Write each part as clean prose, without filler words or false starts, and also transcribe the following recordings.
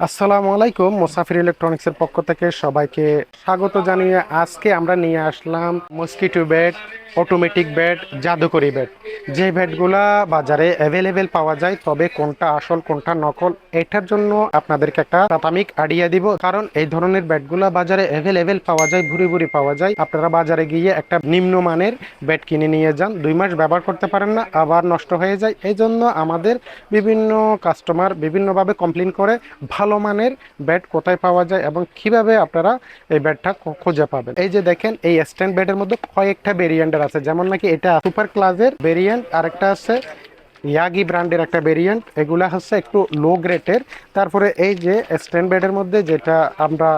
আসসালামু আলাইকুম, মুসাফির ইলেকট্রনিক্সের পক্ষ থেকে সবাইকে স্বাগত জানিয়ে আজকে আমরা নিয়ে আসলাম মসকিটো বেড, অটোমেটিক বেড, জাদুকরি বেড। যে বেডগুলা বাজারে অ্যাভেলেবেল পাওয়া যায়, তবে কোনটা আসল কোনটা নকল এটার জন্য আপনাদেরকে একটা প্রাথমিক আইডিয়া দিব। কারণ এই ধরনের বেডগুলা বাজারে অ্যাভেলেবেল পাওয়া যায়, ভুরি ভুরি পাওয়া যায়। আপনারা বাজারে গিয়ে একটা নিম্নমানের বেড কিনে নিয়ে যান, 2 মাস ব্যবহার করতে পারেন না, আবার নষ্ট হয়ে যায়। এই জন্য আমাদের বিভিন্ন কাস্টমার বিভিন্নভাবে কমপ্লেন করে ভালো মানের বেড কোথায় পাওয়া যায় এবং কিভাবে আপনারা এই বেডটা খুঁজে পাবেন। এই যে দেখেন, এই স্ট্যান্ড বেডের মধ্যে কয়েকটা ভেরিয়েন্টের আছে, যেমন নাকি এটা সুপার ক্লাসের ভেরিয়েন্ট, আরেকটা আছে ইয়াগি ব্র্যান্ডের একটা ভেরিয়েন্ট, এগুলা হচ্ছে একটু লো গ্রেডের। তারপরে এই যে স্ট্যান্ড বেডের মধ্যে যেটা আমরা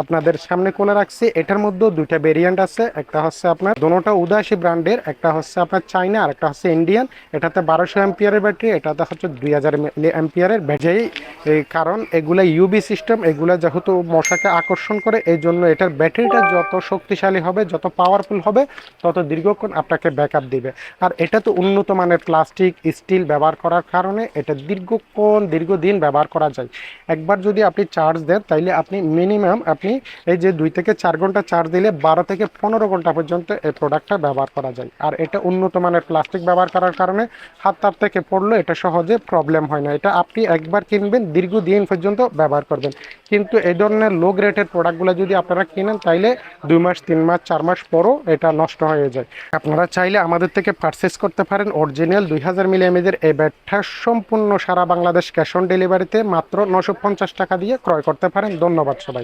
আপনাদের সামনে কোলে রাখছি, এটার মধ্যেও দুইটা ভেরিয়েন্ট আছে। একটা হচ্ছে আপনার দোনোটা উদাসী ব্র্যান্ডের, একটা হচ্ছে আপনার চাইনা আর একটা হচ্ছে ইন্ডিয়ান। এটাতে 1200 এমপিয়ারের ব্যাটারি, এটাতে হচ্ছে 2000 এমপিয়ারের ব্যাটারি। এই কারণ এগুলা ইউবি সিস্টেম, এগুলা যেহেতু মশাকে আকর্ষণ করে, এই জন্য এটার ব্যাটারিটা যত শক্তিশালী হবে, যত পাওয়ারফুল হবে, তত দীর্ঘক্ষণ আপনাকে ব্যাকআপ দিবে। আর এটা তো উন্নত মানের প্লাস্টিক স্টিল ব্যবহার করার কারণে এটা দীর্ঘদিন ব্যবহার করা যায়। একবার যদি আপনি চার্জ দেন, তাইলে আপনি মিনিমাম আপনি এই যে 2 থেকে 4 ঘন্টা চার্জ দিলে 12 থেকে 15 ঘন্টা পর্যন্ত এই প্রোডাক্টটা ব্যবহার করা যায়। আর এটা উন্নত মানের প্লাস্টিক ব্যবহার করার কারণে হাত তার থেকে পড়লে এটা সহজে প্রবলেম হয় না। এটা আপনি একবার কিনবেন, দীর্ঘদিন পর্যন্ত ব্যবহার করবেন। কিন্তু এই ধরনের লো গ্রেডের প্রোডাক্টগুলো যদি আপনারা কিনেন, তাইলে 2 মাস 3 মাস 4 মাস পরও এটা নষ্ট হয়ে যায়। আপনারা চাইলে আমাদের থেকে পারচেস করতে পারেন অরিজিনাল 2000 মিলিএমের এই ব্যাটটা সম্পূর্ণ সারা বাংলাদেশ ক্যাশ অন ডেলিভারিতে মাত্র 950 টাকা দিয়ে ক্রয় করতে পারেন। ধন্যবাদ সবাই।